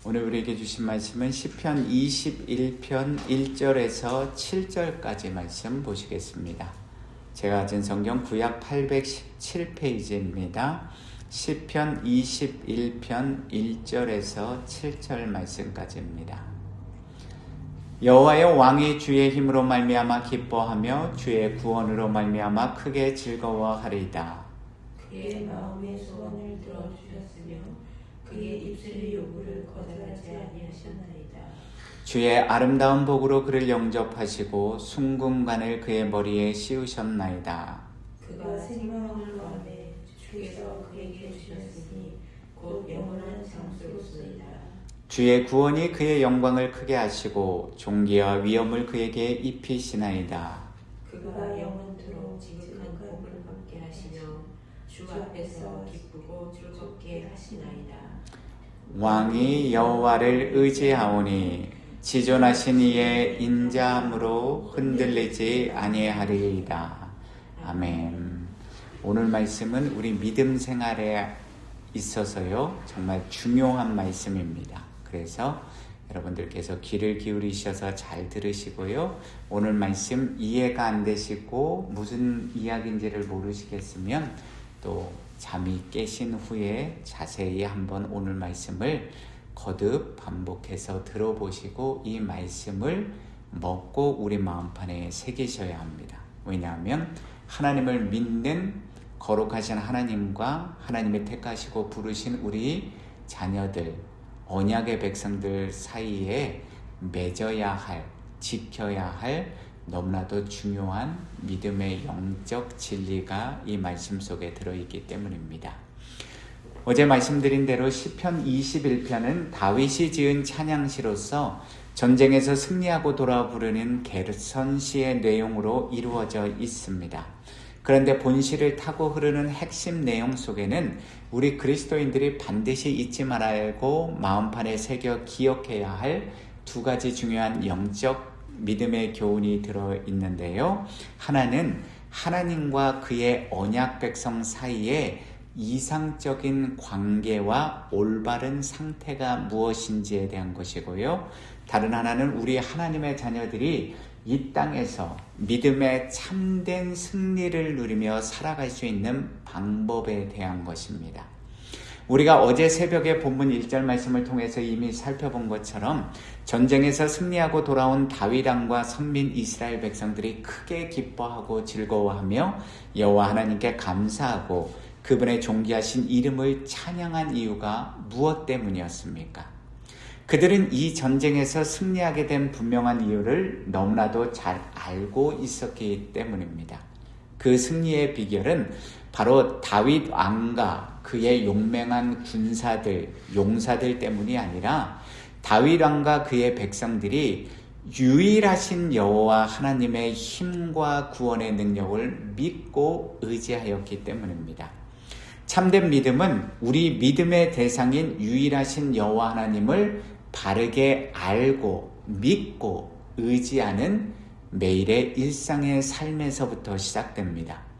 오늘 우리에게 주신 말씀은 시편 21편 1절에서 7절까지 말씀 보시겠습니다. 제가 가진 성경 구약 817페이지입니다. 시편 21편 1절에서 7절 말씀까지입니다. 여호와여, 왕이 주의 힘으로 말미암아 기뻐하며 주의 구원으로 말미암아 크게 즐거워하리이다. 그의 마음의 소원을 들어주셨으며 그의 입술의 요구를 거절하지 아니하셨나이다. 주의 아름다운 복으로 그를 영접하시고 순금관을 그의 머리에 씌우셨나이다. 그가 생명을 구하되 주께서 그에게 주셨으니 곧 영원한 장수로소이다. 주의 구원이 그의 영광을 크게 하시고 존귀와 위엄을 그에게 입히시나이다. 그가 영원토록 지극한 복을 받게 하시며 주 앞에서 기쁘고 즐겁게 하시나이다. 왕이 여호와를 의지하오니 지존하신 이의 인자함으로 흔들리지 아니하리이다. 아멘. 오늘 말씀은 우리 믿음 생활에 있어서요, 정말 중요한 말씀입니다. 그래서 여러분들께서 귀를 기울이셔서 잘 들으시고요, 오늘 말씀 이해가 안 되시고 무슨 이야기인지를 모르시겠으면 또 잠이 깨신 후에 자세히 한번 오늘 말씀을 거듭 반복해서 들어보시고 이 말씀을 먹고 우리 마음판에 새기셔야 합니다. 왜냐하면 하나님을 믿는 거룩하신 하나님과 하나님이 택하시고 부르신 우리 자녀들, 언약의 백성들 사이에 맺어야 할, 지켜야 할 너무나도 중요한 믿음의 영적 진리가 이 말씀 속에 들어있기 때문입니다. 어제 말씀드린 대로 시편 21편은 다윗이 지은 찬양시로서 전쟁에서 승리하고 돌아와 부르는 개선시의 내용으로 이루어져 있습니다. 그런데 본시를 타고 흐르는 핵심 내용 속에는 우리 그리스도인들이 반드시 잊지 말고 마음판에 새겨 기억해야 할 두 가지 중요한 영적 믿음의 교훈이 들어있는데요. 하나는 하나님과 그의 언약 백성 사이에 이상적인 관계와 올바른 상태가 무엇인지에 대한 것이고요. 다른 하나는 우리 하나님의 자녀들이 이 땅에서 믿음의 참된 승리를 누리며 살아갈 수 있는 방법에 대한 것입니다. 우리가 어제 새벽에 본문 1절 말씀을 통해서 이미 살펴본 것처럼 전쟁에서 승리하고 돌아온 다윗 왕과 선민 이스라엘 백성들이 크게 기뻐하고 즐거워하며 여호와 하나님께 감사하고 그분의 존귀하신 이름을 찬양한 이유가 무엇 때문이었습니까? 그들은 이 전쟁에서 승리하게 된 분명한 이유를 너무나도 잘 알고 있었기 때문입니다. 그 승리의 비결은 바로 다윗 왕과 그의 용맹한 군사들, 용사들 때문이 아니라 다윗 왕과 그의 백성들이 유일하신 여호와 하나님의 힘과 구원의 능력을 믿고 의지하였기 때문입니다. 참된 믿음은 우리 믿음의 대상인 유일하신 여호와 하나님을 바르게 알고 믿고 의지하는 매일의 일상의 삶에서부터 시작됩니다.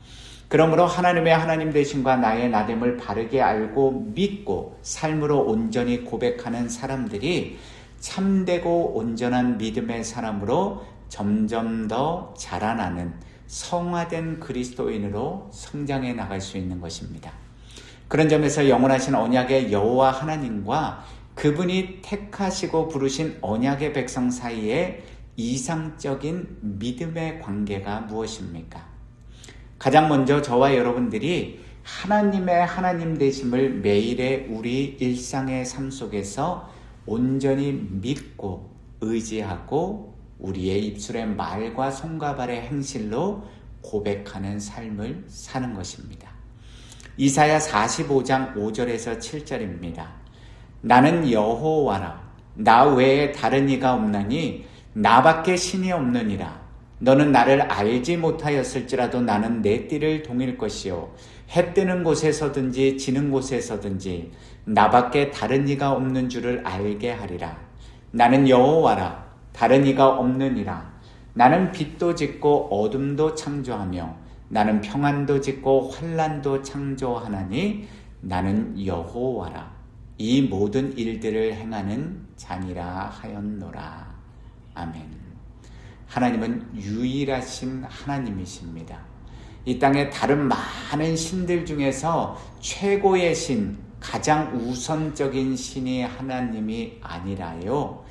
그러므로 하나님의 하나님 되심과 나의 나됨을 바르게 알고 믿고 삶으로 온전히 고백하는 사람들이 참되고 온전한 믿음의 사람으로 점점 더 자라나는 성화된 그리스도인으로 성장해 나갈 수 있는 것입니다. 그런 점에서 영원하신 언약의 여호와 하나님과 그분이 택하시고 부르신 언약의 백성 사이에 이상적인 믿음의 관계가 무엇입니까? 가장 먼저 저와 여러분들이 하나님의 하나님 되심을 매일의 우리 일상의 삶 속에서 온전히 믿고 의지하고 우리의 입술의 말과 손과 발의 행실로 고백하는 삶을 사는 것입니다. 이사야 45장 5절에서 7절입니다. 나는 여호와라. 나 외에 다른 이가 없나니 나밖에 신이 없느니라. 너는 나를 알지 못하였을지라도 나는 내 띠를 동일 것이요 해 뜨는 곳에서든지 지는 곳에서든지 나밖에 다른 이가 없는 줄을 알게 하리라. 나는 여호와라. 다른 이가 없느니라. 나는 빛도 짓고 어둠도 창조하며 나는 평안도 짓고 환난도 창조하나니 나는 여호와라. 이 모든 일들을 행하는 자니라 하였노라. 아멘. 하나님은 유일하신 하나님이십니다. 이 땅에 다른 많은 신들 중에서 최고의 신, 가장 우선적인 신이 하나님이 아니라요,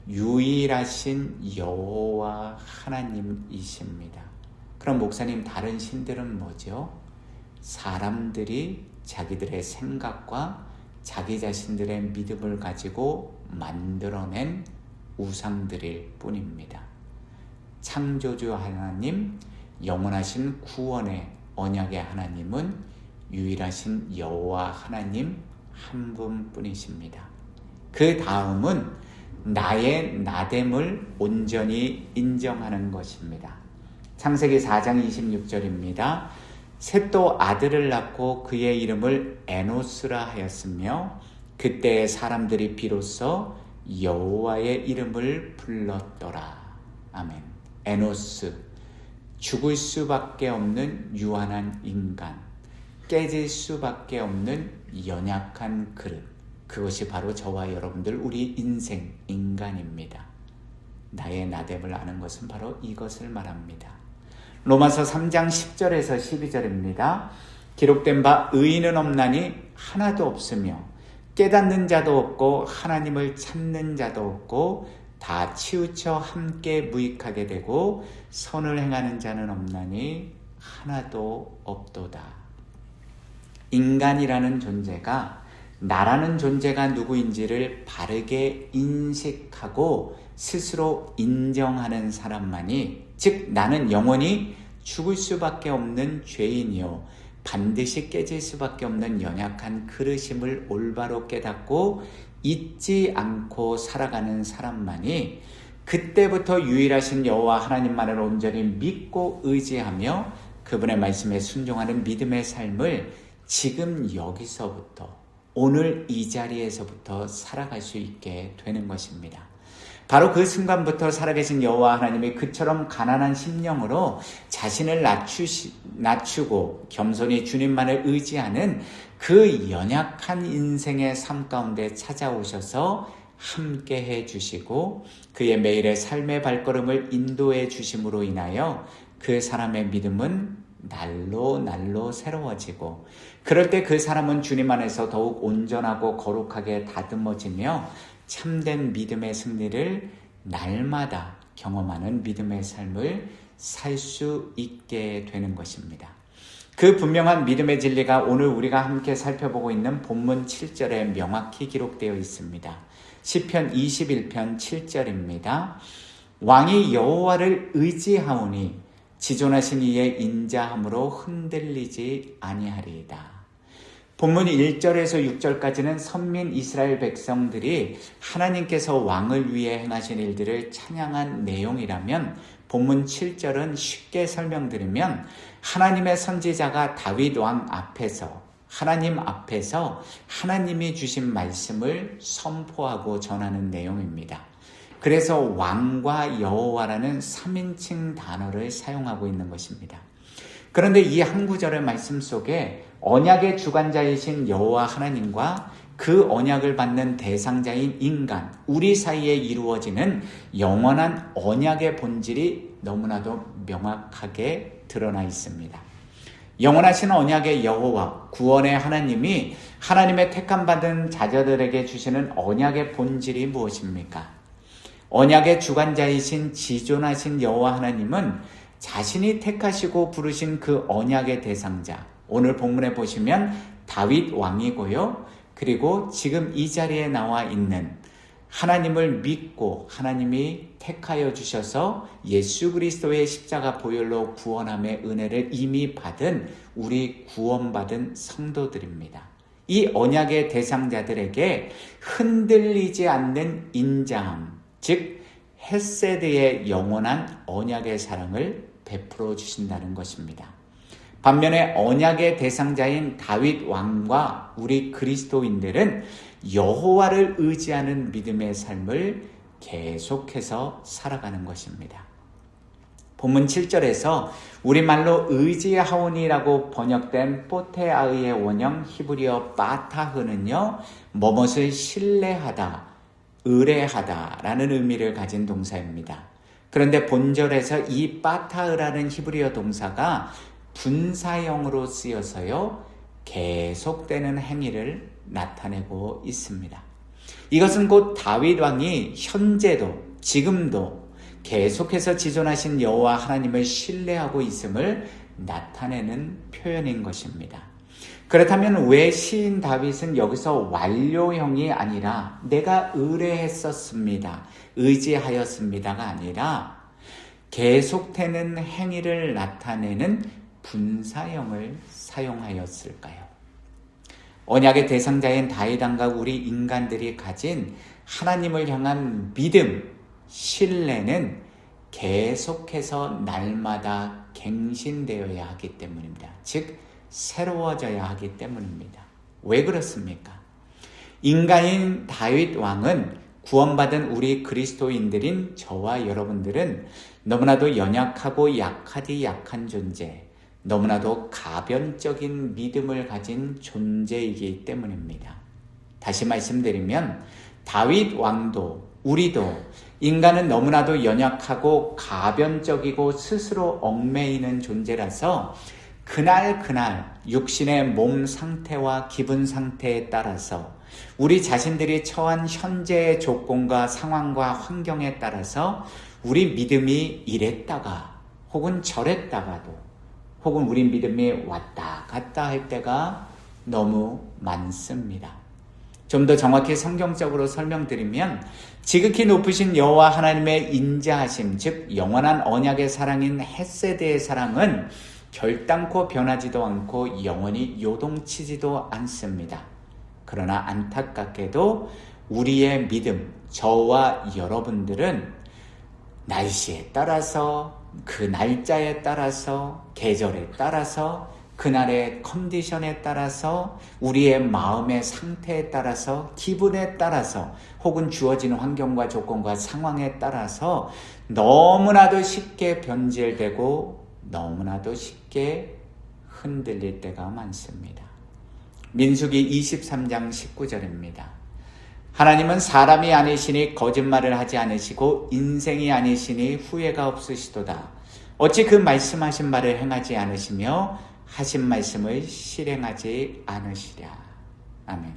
유일하신 여호와 하나님이십니다. 그럼 목사님, 다른 신들은 뭐죠? 사람들이 자기들의 생각과 자기 자신들의 믿음을 가지고 만들어낸 우상들일 뿐입니다. 창조주 하나님, 영원하신 구원의 언약의 하나님은 유일하신 여호와 하나님 한 분뿐이십니다. 그 다음은 나의 나됨을 온전히 인정하는 것입니다. 창세기 4장 26절입니다. 셋도 아들을 낳고 그의 이름을 에노스라 하였으며 그때 사람들이 비로소 여호와의 이름을 불렀더라. 아멘. 에노스, 죽을 수밖에 없는 유한한 인간, 깨질 수밖에 없는 연약한 그릇, 그것이 바로 저와 여러분들, 우리 인생, 인간입니다. 나의 나됨을 아는 것은 바로 이것을 말합니다. 로마서 3장 10절에서 12절입니다. 기록된 바 의인은 없나니 하나도 없으며 깨닫는 자도 없고 하나님을 찾는 자도 없고 다 치우쳐 함께 무익하게 되고 선을 행하는 자는 없나니 하나도 없도다. 인간이라는 존재가, 나라는 존재가 누구인지를 바르게 인식하고 스스로 인정하는 사람만이, 즉 나는 영원히 죽을 수밖에 없는 죄인이요 반드시 깨질 수밖에 없는 연약한 그릇임을 올바로 깨닫고 잊지 않고 살아가는 사람만이 그때부터 유일하신 여호와 하나님만을 온전히 믿고 의지하며 그분의 말씀에 순종하는 믿음의 삶을 지금 여기서부터, 오늘 이 자리에서부터 살아갈 수 있게 되는 것입니다. 바로 그 순간부터 살아계신 여호와 하나님이 그처럼 가난한 심령으로 자신을 낮추고 겸손히 주님만을 의지하는 그 연약한 인생의 삶 가운데 찾아오셔서 함께해 주시고 그의 매일의 삶의 발걸음을 인도해 주심으로 인하여 그 사람의 믿음은 날로 새로워지고, 그럴 때 그 사람은 주님 안에서 더욱 온전하고 거룩하게 다듬어지며 참된 믿음의 승리를 날마다 경험하는 믿음의 삶을 살 수 있게 되는 것입니다. 그 분명한 믿음의 진리가 오늘 우리가 함께 살펴보고 있는 본문 7절에 명확히 기록되어 있습니다. 시편 21편 7절입니다. 왕이 여호와를 의지하오니 지존하신 이의 인자함으로 흔들리지 아니하리이다. 본문 1절에서 6절까지는 선민 이스라엘 백성들이 하나님께서 왕을 위해 행하신 일들을 찬양한 내용이라면, 본문 7절은 쉽게 설명드리면 하나님의 선지자가 다윗 왕 앞에서, 하나님 앞에서 하나님이 주신 말씀을 선포하고 전하는 내용입니다. 그래서 왕과 여호와라는 3인칭 단어를 사용하고 있는 것입니다. 그런데 이 한 구절의 말씀 속에 언약의 주관자이신 여호와 하나님과 그 언약을 받는 대상자인 인간, 우리 사이에 이루어지는 영원한 언약의 본질이 너무나도 명확하게 드러나 있습니다. 영원하신 언약의 여호와, 구원의 하나님이 하나님의 택함받은 자녀들에게 주시는 언약의 본질이 무엇입니까? 언약의 주관자이신 지존하신 여호와 하나님은 자신이 택하시고 부르신 그 언약의 대상자, 오늘 본문에 보시면 다윗 왕이고요. 그리고 지금 이 자리에 나와 있는 하나님을 믿고 하나님이 택하여 주셔서 예수 그리스도의 십자가 보혈로 구원함의 은혜를 이미 받은 우리 구원받은 성도들입니다. 이 언약의 대상자들에게 흔들리지 않는 인자함, 즉 헤세드의 영원한 언약의 사랑을 베풀어 주신다는 것입니다. 반면에 언약의 대상자인 다윗 왕과 우리 그리스도인들은 여호와를 의지하는 믿음의 삶을 계속해서 살아가는 것입니다. 본문 7절에서 우리말로 의지하오니라고 번역된 포테아의의 원형 히브리어 바타흐는요, 뭐뭇을 신뢰하다, 의뢰하다라는 의미를 가진 동사입니다. 그런데 본절에서 이 바타흐라는 히브리어 동사가 분사형으로 쓰여서요, 계속되는 행위를 나타내고 있습니다. 이것은 곧 다윗 왕이 현재도 지금도 계속해서 지존하신 여호와 하나님을 신뢰하고 있음을 나타내는 표현인 것입니다. 그렇다면 왜 시인 다윗은 여기서 완료형이 아니라 내가 의뢰했었습니다, 의지하였습니다가 아니라 계속되는 행위를 나타내는 분사형을 사용하였을까요? 언약의 대상자인 다윗 왕과 우리 인간들이 가진 하나님을 향한 믿음, 신뢰는 계속해서 날마다 갱신되어야 하기 때문입니다. 즉 새로워져야 하기 때문입니다. 왜 그렇습니까? 인간인 다윗 왕은 구원받은 우리 그리스도인들인 저와 여러분들은 너무나도 연약하고 약하디 약한 존재, 너무나도 가변적인 믿음을 가진 존재이기 때문입니다. 다시 말씀드리면 다윗 왕도 우리도 인간은 너무나도 연약하고 가변적이고 스스로 얽매이는 존재라서 그날 육신의 몸 상태와 기분 상태에 따라서 우리 자신들이 처한 현재의 조건과 상황과 환경에 따라서 우리 믿음이 이랬다가 혹은 저랬다가도 혹은 우리 믿음이 왔다 갔다 할 때가 너무 많습니다. 좀 더 정확히 성경적으로 설명드리면 지극히 높으신 여호와 하나님의 인자하심, 즉 영원한 언약의 사랑인 헤세드의 사랑은 결단코 변하지도 않고 영원히 요동치지도 않습니다. 그러나 안타깝게도 우리의 믿음, 저와 여러분들은 날씨에 따라서, 그 날짜에 따라서, 계절에 따라서, 그날의 컨디션에 따라서, 우리의 마음의 상태에 따라서, 기분에 따라서, 혹은 주어진 환경과 조건과 상황에 따라서 너무나도 쉽게 변질되고 너무나도 쉽게 흔들릴 때가 많습니다. 민수기 23장 19절입니다. 하나님은 사람이 아니시니 거짓말을 하지 않으시고 인생이 아니시니 후회가 없으시도다. 어찌 그 말씀하신 바를 행하지 않으시며 하신 말씀을 실행하지 않으시랴. 아멘.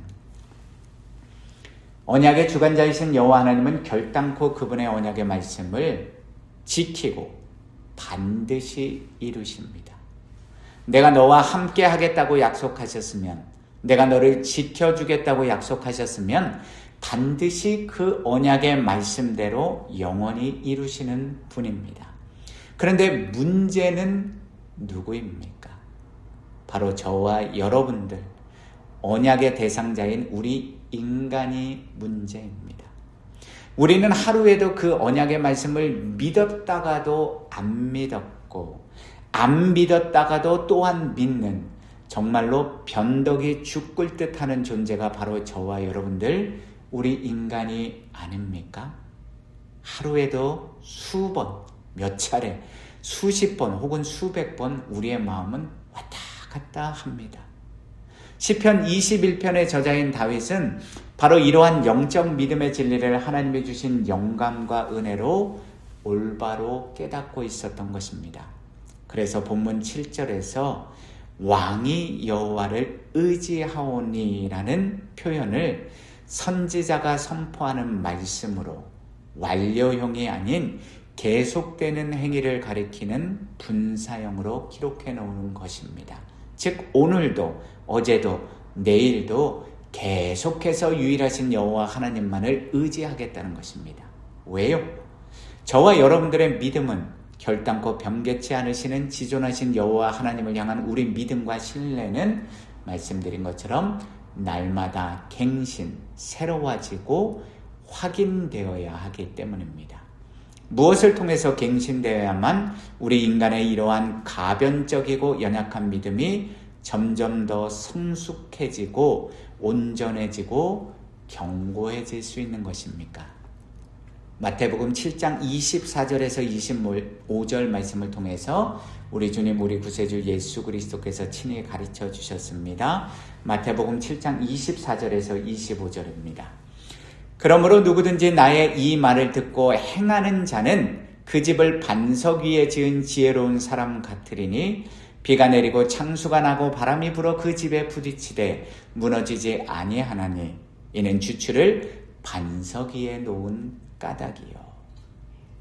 언약의 주관자이신 여호와 하나님은 결단코 그분의 언약의 말씀을 지키고 반드시 이루십니다. 내가 너와 함께 하겠다고 약속하셨으면, 내가 너를 지켜주겠다고 약속하셨으면 반드시 그 언약의 말씀대로 영원히 이루시는 분입니다. 그런데 문제는 누구입니까? 바로 저와 여러분들, 언약의 대상자인 우리 인간이 문제입니다. 우리는 하루에도 그 언약의 말씀을 믿었다가도 안 믿었고, 안 믿었다가도 또한 믿는 정말로 변덕이 죽을 듯하는 존재가 바로 저와 여러분들, 우리 인간이 아닙니까? 하루에도 수번, 몇 차례, 수십 번 혹은 수백 번 우리의 마음은 왔다 갔다 합니다. 시편 21편의 저자인 다윗은 바로 이러한 영적 믿음의 진리를 하나님이 주신 영감과 은혜로 올바로 깨닫고 있었던 것입니다. 그래서 본문 7절에서 왕이 여호와를 의지하오니라는 표현을 선지자가 선포하는 말씀으로 완료형이 아닌 계속되는 행위를 가리키는 분사형으로 기록해 놓은 것입니다. 즉 오늘도 어제도 내일도 계속해서 유일하신 여호와 하나님만을 의지하겠다는 것입니다. 왜요? 저와 여러분들의 믿음은 결단코 변개치 않으시는 지존하신 여호와 하나님을 향한 우리 믿음과 신뢰는 말씀드린 것처럼 날마다 갱신, 새로워지고 확인되어야 하기 때문입니다. 무엇을 통해서 갱신되어야만 우리 인간의 이러한 가변적이고 연약한 믿음이 점점 더 성숙해지고 온전해지고 견고해질 수 있는 것입니까? 마태복음 7장 24절에서 25절 말씀을 통해서 우리 주님, 우리 구세주 예수 그리스도께서 친히 가르쳐 주셨습니다. 마태복음 7장 24절에서 25절입니다. 그러므로 누구든지 나의 이 말을 듣고 행하는 자는 그 집을 반석 위에 지은 지혜로운 사람 같으리니 비가 내리고 창수가 나고 바람이 불어 그 집에 부딪히되 무너지지 아니하나니 이는 주추를 반석 위에 놓은 까닭이요.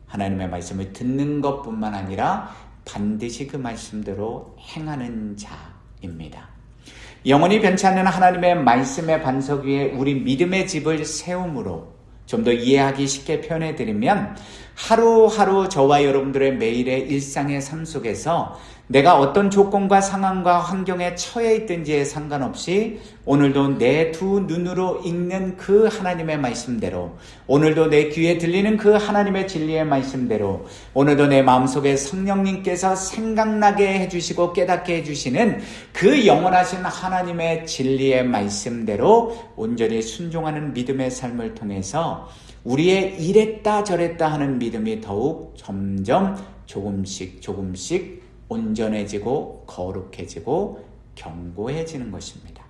하나님의 말씀을 듣는 것뿐만 아니라 반드시 그 말씀대로 행하는 자입니다. 영원히 변치 않는 하나님의 말씀의 반석 위에 우리 믿음의 집을 세움으로 좀 더 이해하기 쉽게 표현해드리면 하루하루 저와 여러분들의 매일의 일상의 삶 속에서 내가 어떤 조건과 상황과 환경에 처해 있든지에 상관없이 오늘도 내 두 눈으로 읽는 그 하나님의 말씀대로, 오늘도 내 귀에 들리는 그 하나님의 진리의 말씀대로, 오늘도 내 마음속에 성령님께서 생각나게 해주시고 깨닫게 해주시는 그 영원하신 하나님의 진리의 말씀대로 온전히 순종하는 믿음의 삶을 통해서 우리의 이랬다 저랬다 하는 믿음이 더욱 점점 조금씩 온전해지고 거룩해지고 견고해지는 것입니다.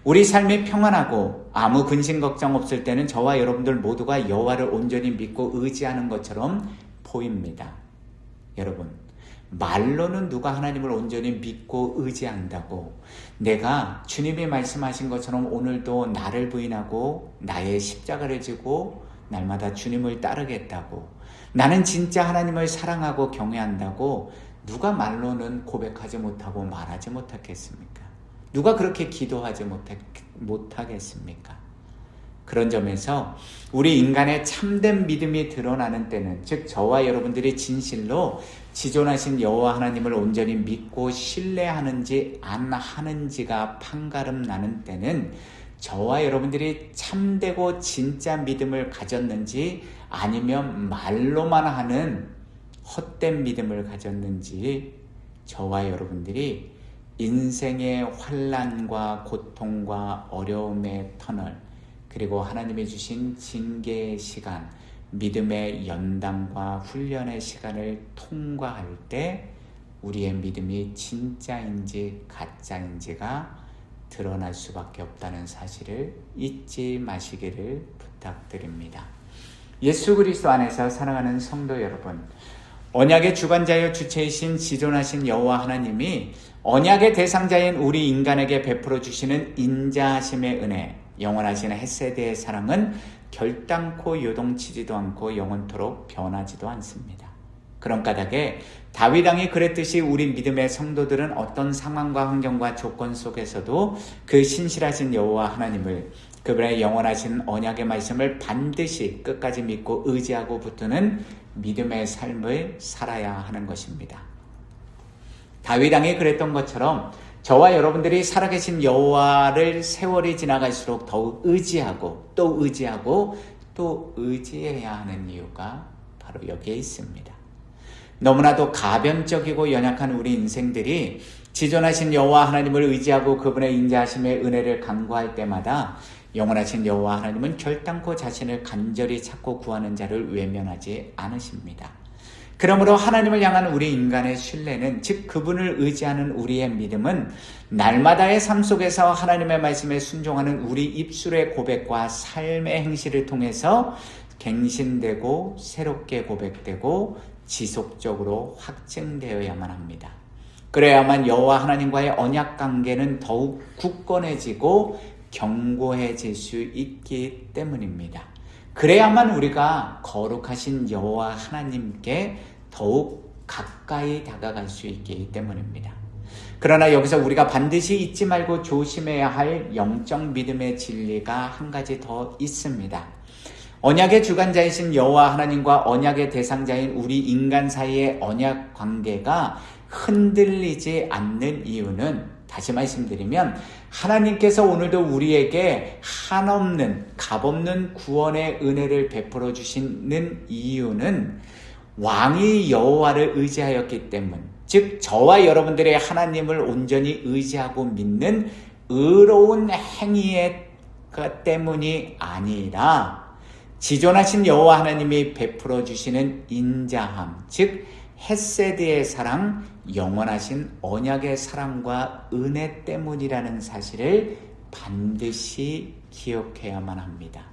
우리 삶이 평안하고 아무 근심 걱정 없을 때는 저와 여러분들 모두가 여호와를 온전히 믿고 의지하는 것처럼 보입니다. 여러분, 말로는 누가 하나님을 온전히 믿고 의지한다고, 내가 주님이 말씀하신 것처럼 오늘도 나를 부인하고 나의 십자가를 지고 날마다 주님을 따르겠다고, 나는 진짜 하나님을 사랑하고 경외한다고 누가 말로는 고백하지 못하고 말하지 못하겠습니까? 누가 그렇게 기도하지 못하겠습니까? 그런 점에서 우리 인간의 참된 믿음이 드러나는 때는, 즉 저와 여러분들이 진실로 지존하신 여호와 하나님을 온전히 믿고 신뢰하는지 안 하는지가 판가름 나는 때는 저와 여러분들이 참되고 진짜 믿음을 가졌는지 아니면 말로만 하는 헛된 믿음을 가졌는지 저와 여러분들이 인생의 환난과 고통과 어려움의 터널, 그리고 하나님이 주신 징계의 시간, 믿음의 연단과 훈련의 시간을 통과할 때 우리의 믿음이 진짜인지 가짜인지가 드러날 수밖에 없다는 사실을 잊지 마시기를 부탁드립니다. 예수 그리스도 안에서 사랑하는 성도 여러분, 언약의 주관자여 주체이신 지존하신 여호와 하나님이 언약의 대상자인 우리 인간에게 베풀어 주시는 인자하심의 은혜, 영원하신 헤세드의 사랑은 결단코 요동치지도 않고 영원토록 변하지도 않습니다. 그런 까닭에 다윗 왕이 그랬듯이 우리 믿음의 성도들은 어떤 상황과 환경과 조건 속에서도 그 신실하신 여호와 하나님을, 그분의 영원하신 언약의 말씀을 반드시 끝까지 믿고 의지하고 붙드는 믿음의 삶을 살아야 하는 것입니다. 다윗 왕이 그랬던 것처럼 저와 여러분들이 살아계신 여호와를 세월이 지나갈수록 더욱 의지하고 또 의지해야 하는 이유가 바로 여기에 있습니다. 너무나도 가변적이고 연약한 우리 인생들이 지존하신 여호와 하나님을 의지하고 그분의 인자하심의 은혜를 간구할 때마다 영원하신 여호와 하나님은 결단코 자신을 간절히 찾고 구하는 자를 외면하지 않으십니다. 그러므로 하나님을 향한 우리 인간의 신뢰는, 즉 그분을 의지하는 우리의 믿음은 날마다의 삶 속에서 하나님의 말씀에 순종하는 우리 입술의 고백과 삶의 행실을 통해서 갱신되고 새롭게 고백되고 지속적으로 확증되어야만 합니다. 그래야만 여호와 하나님과의 언약 관계는 더욱 굳건해지고 견고해질 수 있기 때문입니다. 그래야만 우리가 거룩하신 여호와 하나님께 더욱 가까이 다가갈 수 있기 때문입니다. 그러나 여기서 우리가 반드시 잊지 말고 조심해야 할 영적 믿음의 진리가 한 가지 더 있습니다. 언약의 주관자이신 여호와 하나님과 언약의 대상자인 우리 인간 사이의 언약 관계가 흔들리지 않는 이유는, 다시 말씀드리면 하나님께서 오늘도 우리에게 한없는 값없는 구원의 은혜를 베풀어 주시는 이유는 왕이 여호와를 의지하였기 때문, 즉 저와 여러분들의 하나님을 온전히 의지하고 믿는 의로운 행위의 때문이 아니라 지존하신 여호와 하나님이 베풀어 주시는 인자함, 즉 헤세드의 사랑, 영원하신 언약의 사랑과 은혜 때문이라는 사실을 반드시 기억해야만 합니다.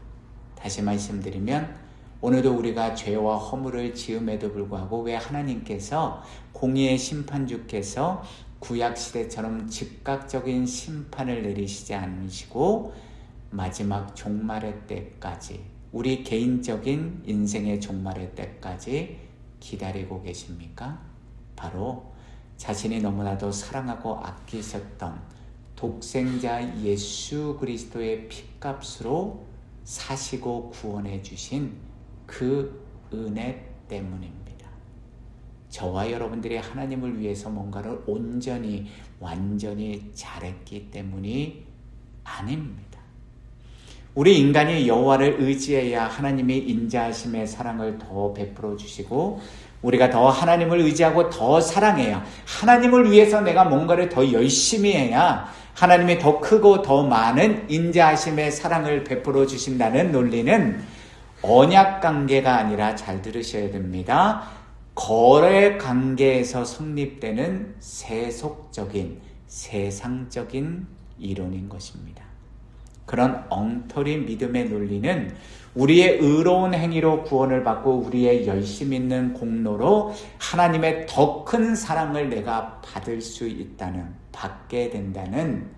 다시 말씀드리면 오늘도 우리가 죄와 허물을 지음에도 불구하고 왜 하나님께서 공의의 심판주께서 구약시대처럼 즉각적인 심판을 내리시지 않으시고 마지막 종말의 때까지, 우리 개인적인 인생의 종말의 때까지 기다리고 계십니까? 바로 자신이 너무나도 사랑하고 아끼셨던 독생자 예수 그리스도의 핏값으로 사시고 구원해 주신 그 은혜 때문입니다. 저와 여러분들이 하나님을 위해서 뭔가를 온전히 완전히 잘했기 때문이 아닙니다. 우리 인간이 여호와를 의지해야 하나님이 인자하심의 사랑을 더 베풀어 주시고, 우리가 더 하나님을 의지하고 더 사랑해야, 하나님을 위해서 내가 뭔가를 더 열심히 해야 하나님이 더 크고 더 많은 인자하심의 사랑을 베풀어 주신다는 논리는 언약 관계가 아니라, 잘 들으셔야 됩니다, 거래 관계에서 성립되는 세속적인 세상적인 이론인 것입니다. 그런 엉터리 믿음의 논리는 우리의 의로운 행위로 구원을 받고 우리의 열심 있는 공로로 하나님의 더 큰 사랑을 내가 받을 수 있다는, 받게 된다는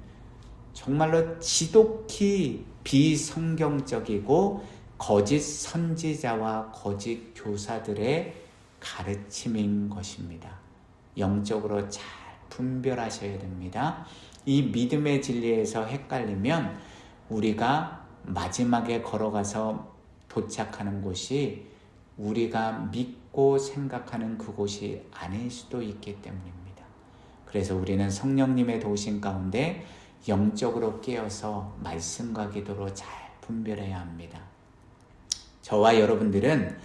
정말로 지독히 비성경적이고 거짓 선지자와 거짓 교사들의 가르침인 것입니다. 영적으로 잘 분별하셔야 됩니다. 이 믿음의 진리에서 헷갈리면 우리가 마지막에 걸어가서 도착하는 곳이 우리가 믿고 생각하는 그곳이 아닐 수도 있기 때문입니다. 그래서 우리는 성령님의 도우심 가운데 영적으로 깨어서 말씀과 기도로 잘 분별해야 합니다. 저와 여러분들은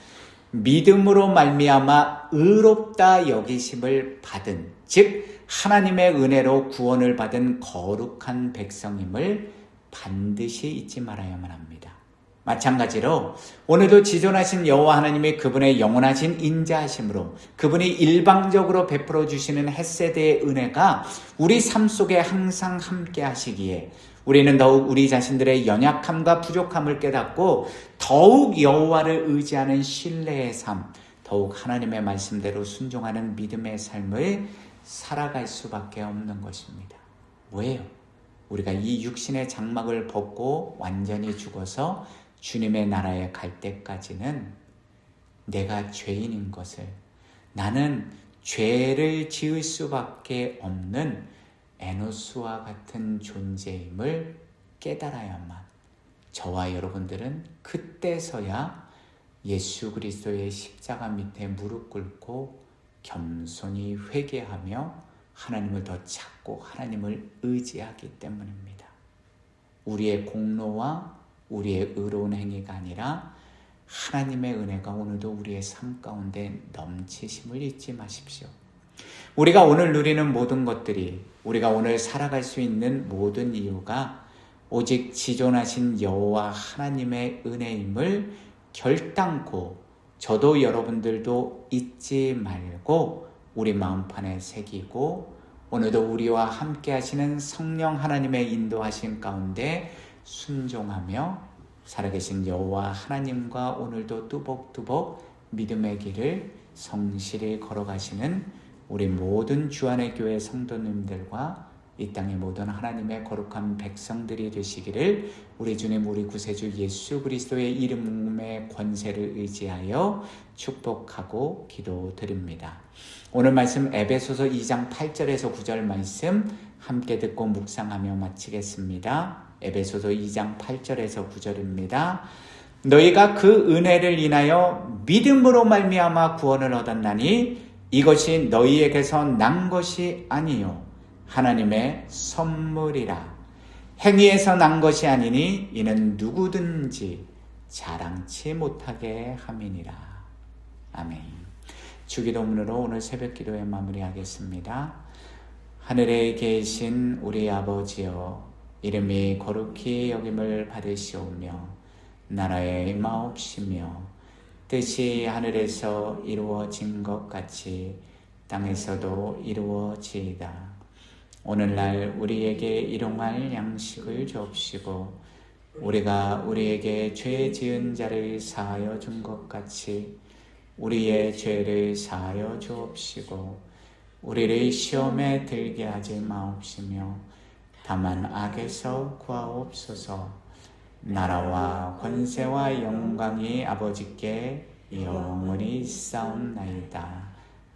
믿음으로 말미암아 의롭다 여기심을 받은, 즉 하나님의 은혜로 구원을 받은 거룩한 백성임을 반드시 잊지 말아야만 합니다. 마찬가지로 오늘도 지존하신 여호와 하나님이 그분의 영원하신 인자하심으로 그분이 일방적으로 베풀어 주시는 헤세드의 은혜가 우리 삶 속에 항상 함께 하시기에 우리는 더욱 우리 자신들의 연약함과 부족함을 깨닫고 더욱 여호와를 의지하는 신뢰의 삶, 더욱 하나님의 말씀대로 순종하는 믿음의 삶을 살아갈 수밖에 없는 것입니다. 왜요? 우리가 이 육신의 장막을 벗고 완전히 죽어서 주님의 나라에 갈 때까지는 내가 죄인인 것을, 나는 죄를 지을 수밖에 없는 에노스와 같은 존재임을 깨달아야만 저와 여러분들은 그때서야 예수 그리스도의 십자가 밑에 무릎 꿇고 겸손히 회개하며 하나님을 더 찾고 하나님을 의지하기 때문입니다. 우리의 공로와 우리의 의로운 행위가 아니라 하나님의 은혜가 오늘도 우리의 삶 가운데 넘치심을 잊지 마십시오. 우리가 오늘 누리는 모든 것들이, 우리가 오늘 살아갈 수 있는 모든 이유가 오직 지존하신 여호와 하나님의 은혜임을 결단코 저도 여러분들도 잊지 말고 우리 마음판에 새기고 오늘도 우리와 함께 하시는 성령 하나님의 인도하심 가운데 순종하며 살아계신 여호와 하나님과 오늘도 뚜벅뚜벅 믿음의 길을 성실히 걸어가시는 우리 모든 주안의 교회 성도님들과 이 땅의 모든 하나님의 거룩한 백성들이 되시기를 우리 주님 우리 구세주 예수 그리스도의 이름의 권세를 의지하여 축복하고 기도드립니다. 오늘 말씀 에베소서 2장 8절에서 9절 말씀 함께 듣고 묵상하며 마치겠습니다. 에베소서 2장 8절에서 9절입니다. 너희가 그 은혜를 인하여 믿음으로 말미암아 구원을 얻었나니 이것이 너희에게서 난 것이 아니요 하나님의 선물이라. 행위에서 난 것이 아니니 이는 누구든지 자랑치 못하게 함이니라. 아멘. 주기도문으로 오늘 새벽 기도에 마무리하겠습니다. 하늘에 계신 우리 아버지여, 이름이 거룩히 여김을 받으시오며 나라의 마옵시며 뜻이 하늘에서 이루어진 것 같이 땅에서도 이루어지이다. 오늘날 우리에게 일용할 양식을 주옵시고 우리가 우리에게 죄 지은 자를 사하여 준 것 같이 우리의 죄를 사하여 주옵시고 우리를 시험에 들게 하지 마옵시며 다만 악에서 구하옵소서. 나라와 권세와 영광이 아버지께 영원히 있사옵나이다.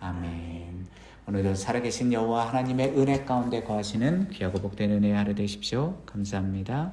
아멘. 오늘도 살아계신 여호와 하나님의 은혜 가운데 거하시는 귀하고 복된 은혜의 하루 되십시오. 감사합니다.